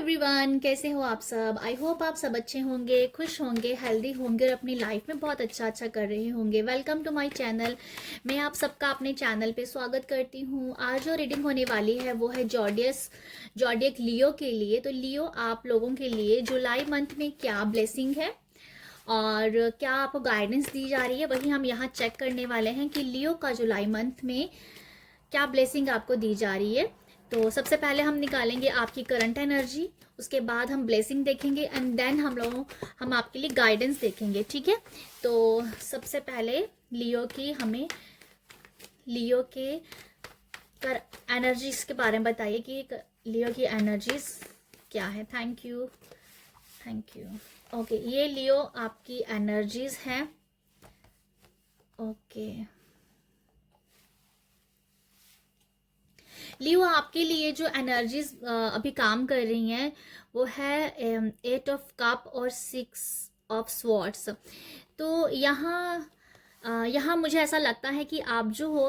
Everyone, कैसे हो आप सब। आई होप आप सब अच्छे होंगे, खुश होंगे, हेल्दी होंगे और अपनी लाइफ में बहुत अच्छा अच्छा कर रहे होंगे। Welcome to my channel. मैं आप सबका अपने चैनल पे स्वागत करती हूँ। आज जो रीडिंग होने वाली है वो है जॉडियक लियो के लिए। तो लियो, आप लोगों के लिए जुलाई मंथ में क्या ब्लेसिंग है और क्या आपको गाइडेंस दी जा रही है, वही हम यहाँ चेक करने वाले हैं कि लियो का जुलाई मंथ में क्या ब्लेसिंग आपको दी जा रही है। तो सबसे पहले हम निकालेंगे आपकी करंट एनर्जी, उसके बाद हम ब्लेसिंग देखेंगे एंड देन हम आपके लिए गाइडेंस देखेंगे, ठीक है। तो सबसे पहले लियो के कर एनर्जीज के बारे में बताइए कि लियो की एनर्जीज क्या है। Thank you, thank you. Okay, ये लियो आपकी एनर्जीज हैं। ओके, लियो आपके लिए जो एनर्जीज अभी काम कर रही हैं वो है 8 ऑफ कप और 6 ऑफ स्वॉर्ड्स। तो यहाँ मुझे ऐसा लगता है कि आप जो हो,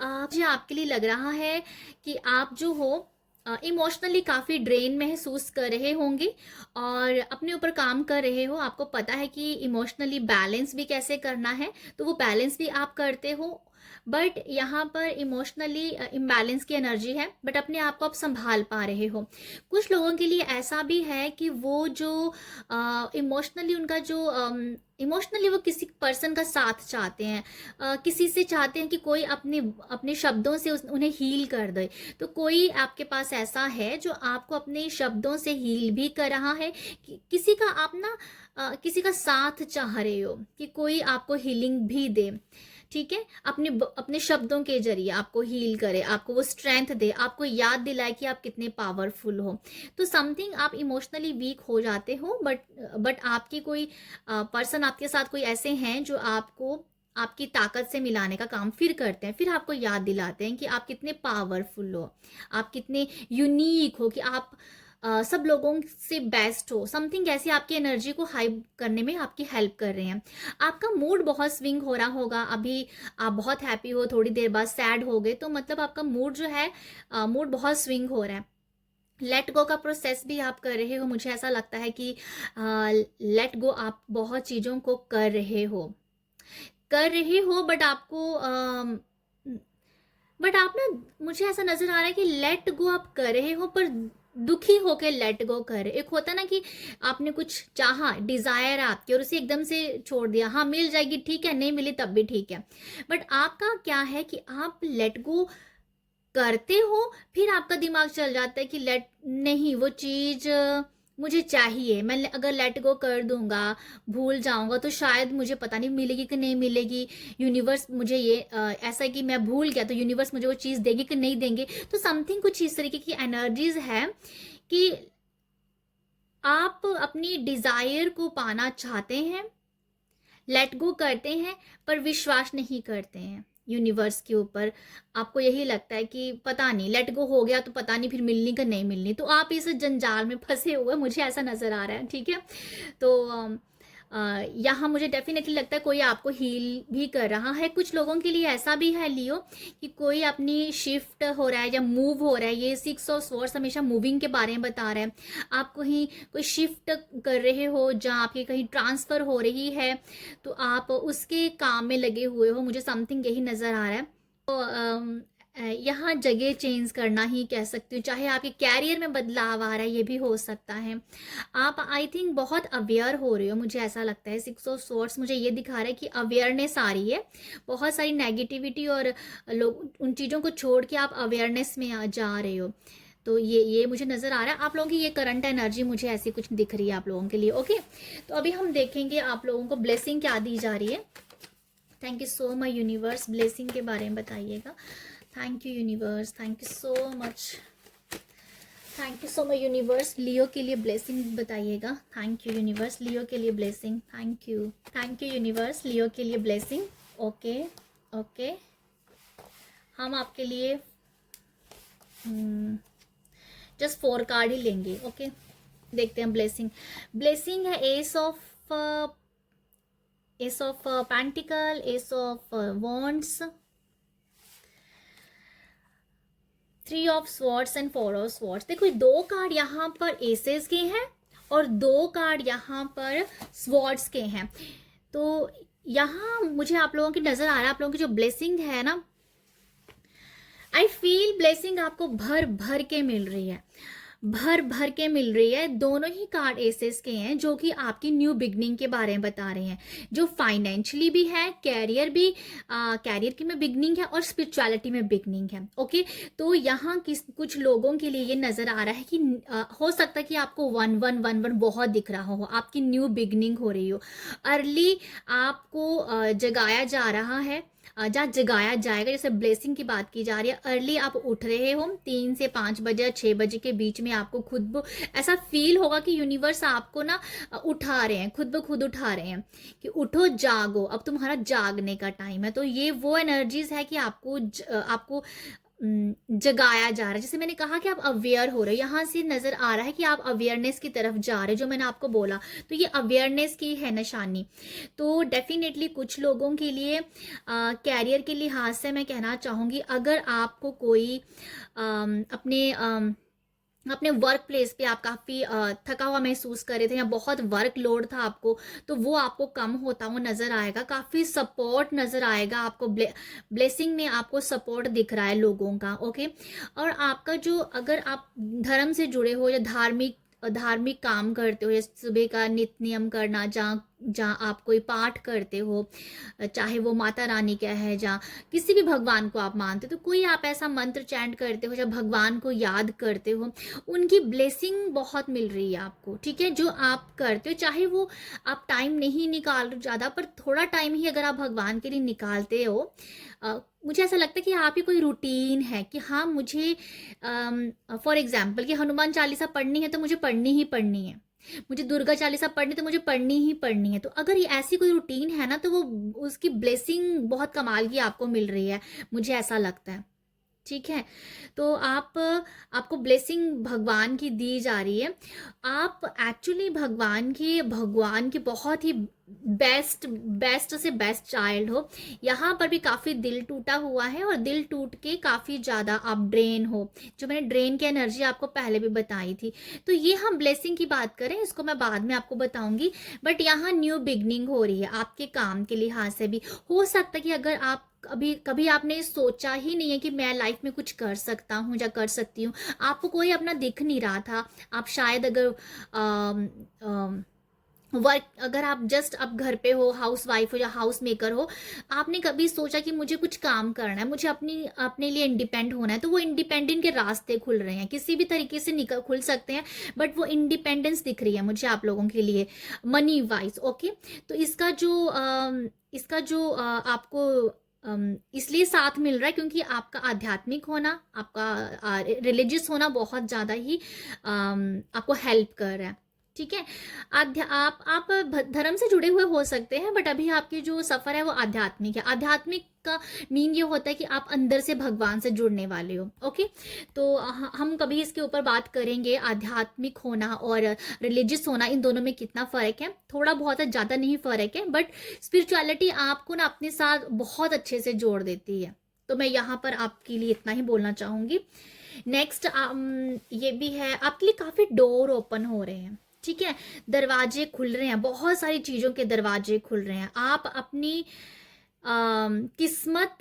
मुझे आपके लिए लग रहा है कि आप जो हो इमोशनली काफ़ी ड्रेन महसूस कर रहे होंगे और अपने ऊपर काम कर रहे हो। आपको पता है कि इमोशनली बैलेंस भी कैसे करना है, तो वो बैलेंस भी आप करते हो। बट यहाँ पर इमोशनली इम्बैलेंस की एनर्जी है, बट अपने आप को आप संभाल पा रहे हो। कुछ लोगों के लिए ऐसा भी है कि वो जो इमोशनली वो किसी पर्सन का साथ चाहते हैं, किसी से चाहते हैं कि कोई अपने अपने शब्दों से उन्हें हील कर दे। तो कोई आपके पास ऐसा है जो आपको अपने शब्दों से हील भी कर रहा है। किसी का आप ना किसी का साथ चाह रहे हो कि कोई आपको हीलिंग भी दे, ठीक है। अपने शब्दों के जरिए आपको हील करे, आपको वो स्ट्रेंथ दे, आपको याद दिलाए कि आप कितने पावरफुल हो। तो समथिंग आप इमोशनली वीक हो जाते हो, बट आपकी कोई पर्सन आपके साथ कोई ऐसे हैं जो आपको आपकी ताकत से मिलाने का काम फिर करते हैं, फिर आपको याद दिलाते हैं कि आप कितने पावरफुल हो, आप कितने यूनिक हो, कि आप सब लोगों से बेस्ट हो। समथिंग ऐसी आपकी एनर्जी को हाई करने में आपकी हेल्प कर रहे हैं। आपका मूड बहुत स्विंग हो रहा होगा। अभी आप बहुत हैप्पी हो, थोड़ी देर बाद सैड हो गए, तो मतलब आपका मूड जो है, मूड बहुत स्विंग हो रहा है। लेट गो का प्रोसेस भी आप कर रहे हो। मुझे ऐसा लगता है कि लेट गो आप बहुत चीज़ों को कर रहे हो बट आप ना, मुझे ऐसा नजर आ रहा है कि लेट गो आप कर रहे हो पर दुखी होके लेट गो कर रहे। एक होता ना कि आपने कुछ चाहा, डिजायर आपकी, और उसे एकदम से छोड़ दिया। हाँ, मिल जाएगी ठीक है, नहीं मिली तब भी ठीक है। बट आपका क्या है कि आप लेट गो करते हो, फिर आपका दिमाग चल जाता है कि लेट नहीं, वो चीज मुझे चाहिए। मैं अगर लेट गो कर दूंगा, भूल जाऊंगा, तो शायद मुझे पता नहीं मिलेगी कि नहीं मिलेगी। यूनिवर्स मुझे ऐसा है कि मैं भूल गया तो यूनिवर्स मुझे वो चीज देंगे कि नहीं देंगे। तो समथिंग कुछ इस तरीके की एनर्जीज है कि आप अपनी डिजायर को पाना चाहते हैं, लेट गो करते हैं, पर विश्वास नहीं करते हैं यूनिवर्स के ऊपर। आपको यही लगता है कि पता नहीं, लेट गो हो गया तो पता नहीं फिर मिलनी का नहीं मिलनी। तो आप इस जंजाल में फंसे हुए, मुझे ऐसा नजर आ रहा है, ठीक है। तो यहाँ मुझे डेफिनेटली लगता है कोई आपको हील भी कर रहा है। कुछ लोगों के लिए ऐसा भी है लियो कि कोई अपनी शिफ्ट हो रहा है या मूव हो रहा है। ये 6 ऑफ स्वॉर्ड्स हमेशा मूविंग के बारे में बता रहा है। आप कहीं कोई शिफ्ट कर रहे हो, जहाँ आपकी कहीं ट्रांसफर हो रही है, तो आप उसके काम में लगे हुए हो। मुझे समथिंग यही नज़र आ रहा है। तो यहाँ जगह चेंज करना ही कह सकती हूँ। चाहे आपके कैरियर में बदलाव आ रहा है, ये भी हो सकता है। आप आई थिंक बहुत अवेयर हो रहे हो, मुझे ऐसा लगता है। 6 ऑफ स्वॉर्ड्स मुझे ये दिखा रहा है कि अवेयरनेस आ रही है। बहुत सारी नेगेटिविटी और लोग उन चीज़ों को छोड़ के आप अवेयरनेस में जा रहे हो। तो ये मुझे नज़र आ रहा है। आप लोगों की ये करंट एनर्जी मुझे ऐसी कुछ दिख रही है आप लोगों के लिए। ओके, तो अभी हम देखेंगे आप लोगों को ब्लेसिंग क्या दी जा रही है। Thank you so much universe, blessing के बारे में बताइएगा। Thank you universe, thank you so much, thank you so much universe. Leo के लिए ब्लेसिंग बताइएगा। थैंक यू यूनिवर्स, लियो के लिए blessing. Thank you universe, Leo के लिए ब्लेसिंग। ओके ओके, हम आपके लिए जस्ट 4 कार्ड ही लेंगे। ओके, देखते हैं ब्लेसिंग है S of pentacle, S of wands, 3 of swords and 4 of swords. देखो 2 कार्ड यहाँ पर एसेस के हैं और 2 कार्ड यहाँ पर स्वॉर्ड्स के हैं। तो यहाँ मुझे आप लोगों की नजर आ रहा है, आप लोगों की जो ब्लेसिंग है ना, आई फील ब्लेसिंग आपको भर भर के मिल रही है, भर भर के मिल रही है। दोनों ही कार्ड एसेस के हैं जो कि आपकी न्यू बिगनिंग के बारे में बता रहे हैं, जो फाइनेंशियली भी है, कैरियर भी, कैरियर की में बिगनिंग है और स्पिरिचुअलिटी में बिगनिंग है। ओके, तो यहाँ कुछ लोगों के लिए ये नजर आ रहा है कि हो सकता है कि आपको 1111 बहुत दिख रहा हो, आपकी न्यू बिगनिंग हो रही हो, अर्ली आपको जगाया जा रहा है, जहाँ जगाया जाएगा। जैसे ब्लेसिंग की बात की जा रही है, अर्ली आप उठ रहे हो 3 से 5 बजे या 6 बजे के बीच में, आपको खुद ऐसा फील होगा कि यूनिवर्स आपको ना उठा रहे हैं, खुद ब खुद उठा रहे हैं कि उठो जागो, अब तुम्हारा जागने का टाइम है। तो ये वो एनर्जीज है कि आपको जगाया जा रहा है। जैसे मैंने कहा कि आप अवेयर हो रहे हो, यहाँ से नजर आ रहा है कि आप अवेयरनेस की तरफ जा रहे हो, जो मैंने आपको बोला, तो ये अवेयरनेस की है निशानी। तो डेफिनेटली कुछ लोगों के लिए कैरियर के लिहाज से मैं कहना चाहूँगी, अगर आपको कोई अपने वर्क प्लेस पे आप काफ़ी थका हुआ महसूस कर रहे थे या बहुत वर्क लोड था आपको, तो वो आपको कम होता हुआ नज़र आएगा, काफ़ी सपोर्ट नज़र आएगा आपको, ब्लेसिंग में आपको सपोर्ट दिख रहा है लोगों का। ओके, और आपका जो, अगर आप धर्म से जुड़े हो या धार्मिक काम करते हो, या सुबह का नित्य नियम करना, जहाँ जहाँ आप कोई पाठ करते हो, चाहे वो माता रानी का है, जहाँ किसी भी भगवान को आप मानते हो, तो कोई आप ऐसा मंत्र चैंट करते हो, जब भगवान को याद करते हो, उनकी ब्लेसिंग बहुत मिल रही है आपको। ठीक है, जो आप करते हो, चाहे वो आप टाइम नहीं निकाल रहे ज़्यादा, पर थोड़ा टाइम ही अगर आप भगवान के लिए निकालते हो, मुझे ऐसा लगता है कि आप ही कोई रूटीन है कि हाँ, मुझे फॉर एग्जाम्पल कि हनुमान चालीसा पढ़नी है तो मुझे पढ़नी ही पढ़नी है, मुझे दुर्गा चालीसा पढ़नी तो मुझे पढ़नी ही पढ़नी है। तो अगर ये ऐसी कोई रूटीन है ना, तो वो उसकी ब्लेसिंग बहुत कमाल की आपको मिल रही है, मुझे ऐसा लगता है। ठीक है, तो आपको ब्लेसिंग भगवान की दी जा रही है। आप एक्चुअली भगवान की बहुत ही बेस्ट से बेस्ट चाइल्ड हो। यहाँ पर भी काफ़ी दिल टूटा हुआ है और दिल टूट के काफ़ी ज़्यादा आप ड्रेन हो, जो मैंने ड्रेन की एनर्जी आपको पहले भी बताई थी। तो ये हम ब्लेसिंग की बात करें, इसको मैं बाद में आपको बताऊंगी, बट यहाँ न्यू बिगनिंग हो रही है आपके काम के लिहाज से भी। हो सकता है कि अगर आप कभी आपने सोचा ही नहीं है कि मैं लाइफ में कुछ कर सकता हूँ या कर सकती हूँ, आपको कोई अपना दिख नहीं रहा था, आप शायद अगर वर्क, अगर आप जस्ट अब घर पे हो, हाउस वाइफ हो या हाउस मेकर हो, आपने कभी सोचा कि मुझे कुछ काम करना है, मुझे अपने लिए इंडिपेंडेंट होना है, तो वो इंडिपेंडेंट के रास्ते खुल रहे हैं, किसी भी तरीके से खुल सकते हैं, बट वो इंडिपेंडेंस दिख रही है मुझे आप लोगों के लिए मनी वाइज। ओके, तो इसका जो आपको इसलिए साथ मिल रहा है क्योंकि आपका आध्यात्मिक होना, आपका रिलीजियस होना बहुत ज़्यादा ही आपको हेल्प कर रहा है। ठीक है, आप धर्म से जुड़े हुए हो सकते हैं, बट अभी आपकी जो सफ़र है वो आध्यात्मिक है। आध्यात्मिक का मीन ये होता है कि आप अंदर से भगवान से जुड़ने वाले हो। ओके, तो हम कभी इसके ऊपर बात करेंगे, आध्यात्मिक होना और रिलीजियस होना, इन दोनों में कितना फ़र्क है। थोड़ा बहुत है, ज़्यादा नहीं फ़र्क है, बट स्पिरिचुअलिटी आपको ना अपने साथ बहुत अच्छे से जोड़ देती है। तो मैं यहाँ पर आपके लिए इतना ही बोलना चाहूँगी। नेक्स्ट ये भी है, आपके लिए काफ़ी डोर ओपन हो रहे हैं। ठीक है, दरवाजे खुल रहे हैं, बहुत सारी चीज़ों के दरवाजे खुल रहे हैं। आप अपनी किस्मत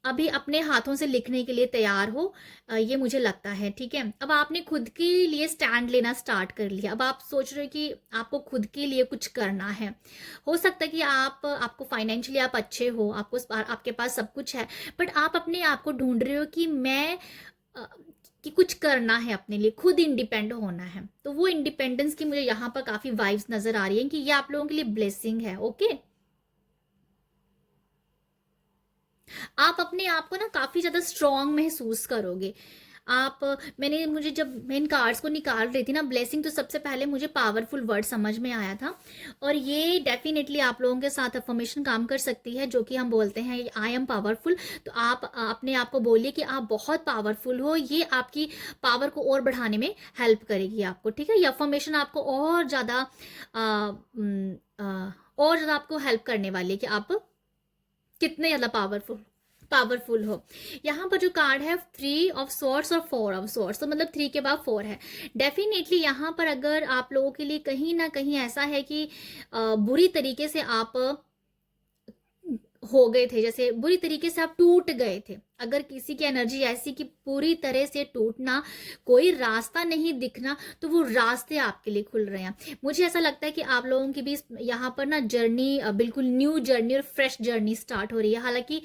अभी अपने हाथों से लिखने के लिए तैयार हो, ये मुझे लगता है। ठीक है, अब आपने खुद के लिए स्टैंड लेना स्टार्ट कर लिया, अब आप सोच रहे हो कि आपको खुद के लिए कुछ करना है। हो सकता है कि आपको फाइनेंशियली आप अच्छे हो, आपके पास सब कुछ है, बट आप अपने आप को ढूंढ रहे हो कि कि कुछ करना है, अपने लिए खुद इंडिपेंडेंट होना है। तो वो इंडिपेंडेंस की मुझे यहाँ पर काफ़ी वाइब्स नज़र आ रही है कि ये आप लोगों के लिए ब्लेसिंग है। ओके, आप अपने आप को ना काफ़ी ज़्यादा स्ट्रॉन्ग महसूस करोगे। मुझे जब मैं इन कार्ड्स को निकाल रही थी ना, ब्लेसिंग, तो सबसे पहले मुझे पावरफुल वर्ड समझ में आया था, और ये डेफिनेटली आप लोगों के साथ अफर्मेशन काम कर सकती है, जो कि हम बोलते हैं आई एम पावरफुल। तो आप अपने आप को बोलिए कि आप बहुत पावरफुल हो, ये आपकी पावर को और बढ़ाने में हेल्प करेगी आपको। ठीक है, ये अफर्मेशन आपको और ज़्यादा आपको हेल्प करने वाली है कि आप कितने ज़्यादा पावरफुल हो। यहाँ पर जो कार्ड है 3 ऑफ स्वॉर्ड्स और 4 ऑफ स्वॉर्ड्स, तो मतलब 3 के बाद 4 है। डेफिनेटली यहाँ पर अगर आप लोगों के लिए कहीं ना कहीं ऐसा है कि बुरी तरीके से आप हो गए थे, जैसे बुरी तरीके से आप टूट गए थे। अगर किसी की एनर्जी ऐसी कि पूरी तरह से टूटना, कोई रास्ता नहीं दिखना, तो वो रास्ते आपके लिए खुल रहे हैं। मुझे ऐसा लगता है कि आप लोगों की भी यहाँ पर ना जर्नी बिल्कुल न्यू जर्नी और फ्रेश जर्नी स्टार्ट हो रही है। हालांकि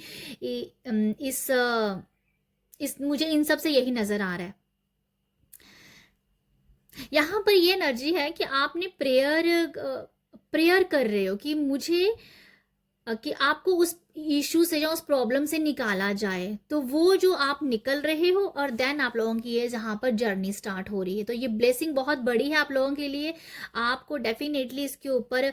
इस मुझे इन सब से यही नजर आ रहा है। यहाँ पर ये एनर्जी है कि आपने प्रेयर कर रहे हो कि मुझे कि आपको उस इशू से या उस प्रॉब्लम से निकाला जाए, तो वो जो आप निकल रहे हो और देन आप लोगों की ये जहाँ पर जर्नी स्टार्ट हो रही है। तो ये ब्लेसिंग बहुत बड़ी है आप लोगों के लिए। आपको डेफिनेटली इसके ऊपर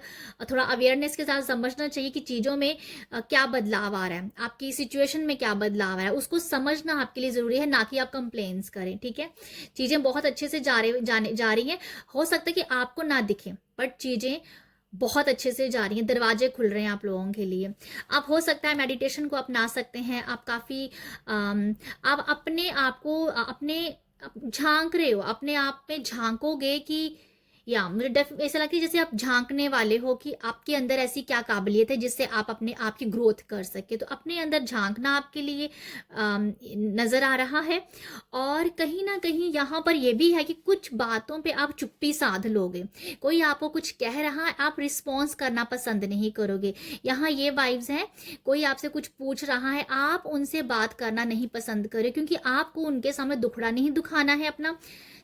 थोड़ा अवेयरनेस के साथ समझना चाहिए कि चीज़ों में क्या बदलाव आ रहा है, आपकी सिचुएशन में क्या बदलाव आ रहा है, उसको समझना आपके लिए ज़रूरी है, ना कि आप कंप्लेन्स करें। ठीक है, चीज़ें बहुत अच्छे से जा रही हैं। हो सकता है कि आपको ना दिखे, बट चीज़ें बहुत अच्छे से जा रही हैं, दरवाजे खुल रहे हैं आप लोगों के लिए। आप हो सकता है मेडिटेशन को अपना सकते हैं। आप काफ़ी आप अपने आप को अपने झांक रहे हो, अपने आप में झांकोगे कि या मुझे ऐसा लगता है जैसे आप झांकने वाले हो कि आपके अंदर ऐसी क्या काबिलियत है जिससे आप अपने आप की ग्रोथ कर सके। तो अपने अंदर झांकना आपके लिए नज़र आ रहा है। और कहीं ना कहीं यहाँ पर यह भी है कि कुछ बातों पे आप चुप्पी साध लोगे। कोई आपको कुछ कह रहा है, आप रिस्पॉन्स करना पसंद नहीं करोगे। यहाँ ये वाइब्स हैं, कोई आपसे कुछ पूछ रहा है, आप उनसे बात करना नहीं पसंद करें, क्योंकि आपको उनके सामने दुखड़ा नहीं दुखाना है अपना,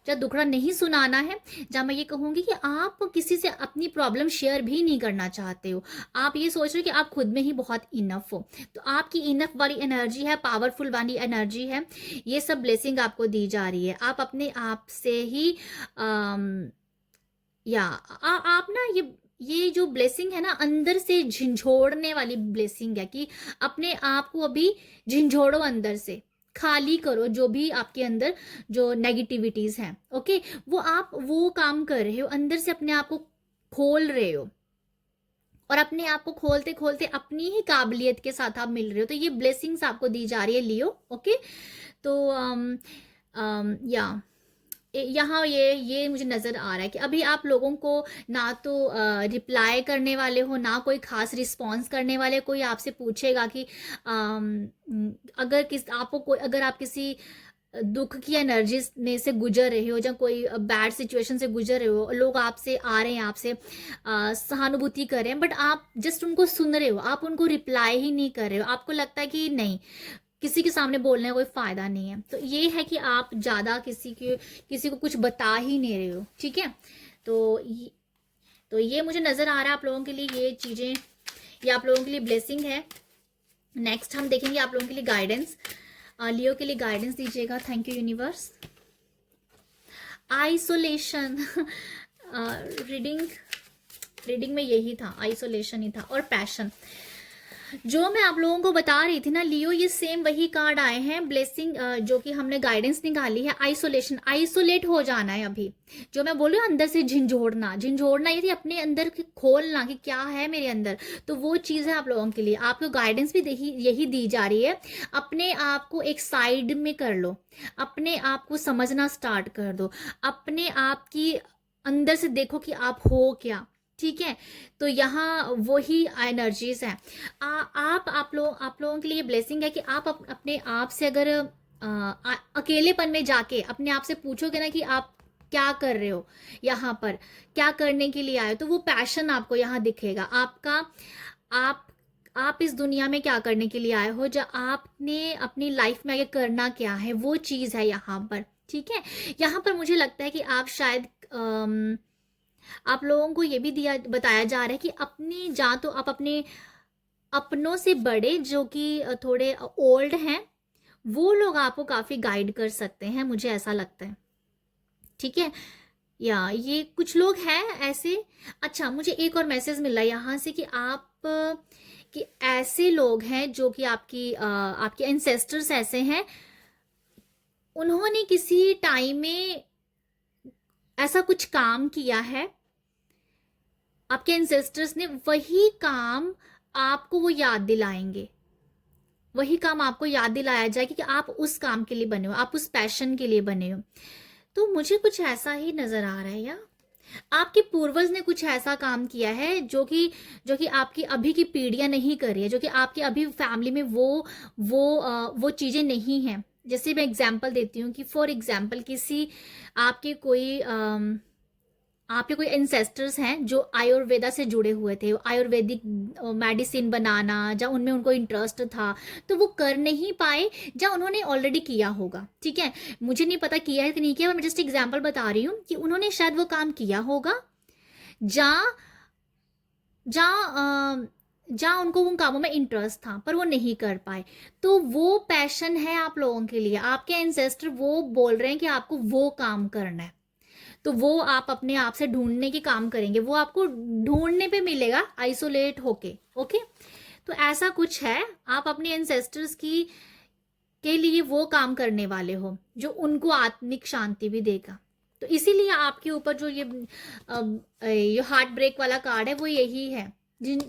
या दुखड़ा नहीं सुनाना है। जहाँ मैं ये कहूँगी कि आप किसी से अपनी प्रॉब्लम शेयर भी नहीं करना चाहते हो। आप ये सोच रहे हो कि आप खुद में ही बहुत इनफ हो। तो आपकी इनफ वाली एनर्जी है, पावरफुल वाली एनर्जी है, ये सब ब्लेसिंग आपको दी जा रही है। आप अपने आप से ही आप ना ये जो ब्लेसिंग है ना, अंदर से झिंझोड़ने वाली ब्लेसिंग है कि अपने आप को अभी झिंझोड़ो, अंदर से खाली करो जो भी आपके अंदर जो नेगेटिविटीज हैं। ओके, वो आप वो काम कर रहे हो, अंदर से अपने आप को खोल रहे हो, और अपने आप को खोलते खोलते अपनी ही काबिलियत के साथ आप मिल रहे हो। तो ये ब्लेसिंग्स आपको दी जा रही है लियो। ओके, तो यहाँ ये मुझे नज़र आ रहा है कि अभी आप लोगों को ना तो रिप्लाई करने वाले हो, ना कोई खास रिस्पॉन्स करने वाले। कोई आपसे पूछेगा कि अगर आप किसी दुख की एनर्जी में से गुजर रहे हो, या कोई बैड सिचुएशन से गुजर रहे हो, लोग आपसे आ रहे हैं, आपसे सहानुभूति कर रहे हैं, बट आप जस्ट उनको सुन रहे हो, आप उनको रिप्लाई ही नहीं कर रहे हो। आपको लगता है कि नहीं, किसी के सामने बोलने का कोई फायदा नहीं है। तो ये है कि आप ज़्यादा किसी को कुछ बता ही नहीं रहे हो। ठीक है, तो ये मुझे नज़र आ रहा है आप लोगों के लिए ये चीज़ें, ये आप लोगों के लिए ब्लेसिंग है। नेक्स्ट हम देखेंगे आप लोगों के लिए गाइडेंस। लियो के लिए गाइडेंस दीजिएगा। Thank you universe. Isolation reading में यही था, आइसोलेशन ही था, और पैशन। जो मैं आप लोगों को बता रही थी ना लियो, ये सेम वही कार्ड आए हैं ब्लेसिंग, जो कि हमने गाइडेंस निकाली है। आइसोलेशन, आइसोलेट हो जाना है अभी। जो मैं बोल रही हूँ अंदर से झिंझोड़ना ये थी, अपने अंदर खोलना कि क्या है मेरे अंदर। तो वो चीज़ है आप लोगों के लिए। आपको गाइडेंस भी यही दी जा रही है। अपने आप को एक साइड में कर लो, अपने आप को समझना स्टार्ट कर दो, अपने आप की अंदर से देखो कि आप हो क्या। ठीक है, तो यहाँ वही एनर्जीज हैं। आप लोगों के लिए ब्लेसिंग है कि आप अपने आप से अगर अकेलेपन में जाके अपने आप से पूछोगे ना कि आप क्या कर रहे हो, यहाँ पर क्या करने के लिए आए हो, तो वो पैशन आपको यहाँ दिखेगा आपका। आप इस दुनिया में क्या करने के लिए आए हो, जो आपने अपनी लाइफ में आगे करना क्या है, वो चीज़ है यहाँ पर। ठीक है, यहाँ पर मुझे लगता है कि आप शायद आप लोगों को ये भी बताया जा रहा है कि तो आप अपने अपनों से बड़े जो कि थोड़े ओल्ड हैं, वो लोग आपको काफ़ी गाइड कर सकते हैं, मुझे ऐसा लगता है। ठीक है, या ये कुछ लोग हैं ऐसे। अच्छा, मुझे एक और मैसेज मिला यहाँ से कि ऐसे लोग हैं जो कि आपके एंसेस्टर्स ऐसे हैं, उन्होंने किसी टाइम में ऐसा कुछ काम किया है, आपके एंसेस्टर्स ने, वही काम आपको वो याद दिलाएंगे। वही काम आपको याद दिलाया जाए कि आप उस काम के लिए बने हो, आप उस पैशन के लिए बने हो। तो मुझे कुछ ऐसा ही नजर आ रहा है, या आपके पूर्वज ने कुछ ऐसा काम किया है जो कि आपकी अभी की पीढ़ियां नहीं कर रही है, जो कि आपकी अभी फैमिली में वो चीजें नहीं हैं। जैसे मैं एग्जांपल देती हूँ कि फॉर एग्जांपल किसी आपके कोई आपके कोई एंसेस्टर्स हैं जो आयुर्वेदा से जुड़े हुए थे, आयुर्वेदिक मेडिसिन बनाना, जहाँ उनमें उनको इंटरेस्ट था, तो वो कर नहीं पाए, जहाँ उन्होंने ऑलरेडी किया होगा। ठीक है, मुझे नहीं पता किया है कि नहीं किया, मैं जस्ट एग्जांपल बता रही हूँ कि उन्होंने शायद वो काम किया होगा जहाँ जहाँ जहाँ उनको उन कामों में इंटरेस्ट था, पर वो नहीं कर पाए। तो वो पैशन है आप लोगों के लिए, आपके एंसेस्टर वो बोल रहे हैं कि आपको वो काम करना है, तो वो आप अपने आप से ढूंढने की काम करेंगे, वो आपको ढूंढने पे मिलेगा आइसोलेट होके। ओके, तो ऐसा कुछ है, आप अपने एंसेस्टर्स की के लिए वो काम करने वाले हो जो उनको आत्मिक शांति भी देगा। तो इसीलिए आपके ऊपर जो ये हार्ट ब्रेक वाला कार्ड है वो यही है, जिन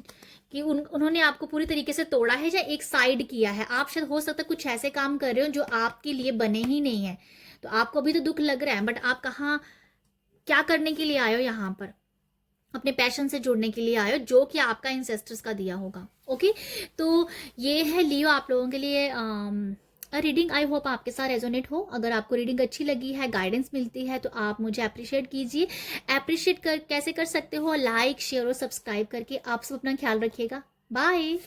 कि उन्होंने आपको पूरी तरीके से तोड़ा है या एक साइड किया है। आप शायद हो सकता है कुछ ऐसे काम कर रहे हो जो आपके लिए बने ही नहीं है, तो आपको अभी तो दुख लग रहा है, बट आप कहाँ क्या करने के लिए आए हो, यहाँ पर अपने पैशन से जुड़ने के लिए आए हो, जो कि आपका इंसेस्टर्स का दिया होगा। ओके, तो ये है लियो आप लोगों के लिए रीडिंग। आई होप आपके साथ रेजोनेट हो। अगर आपको रीडिंग अच्छी लगी है, गाइडेंस मिलती है, तो आप मुझे अप्रिशिएट कीजिए। अप्रिशिएट कैसे कर सकते हो? लाइक, शेयर और सब्सक्राइब करके। आप सब अपना ख्याल रखिएगा। बाय।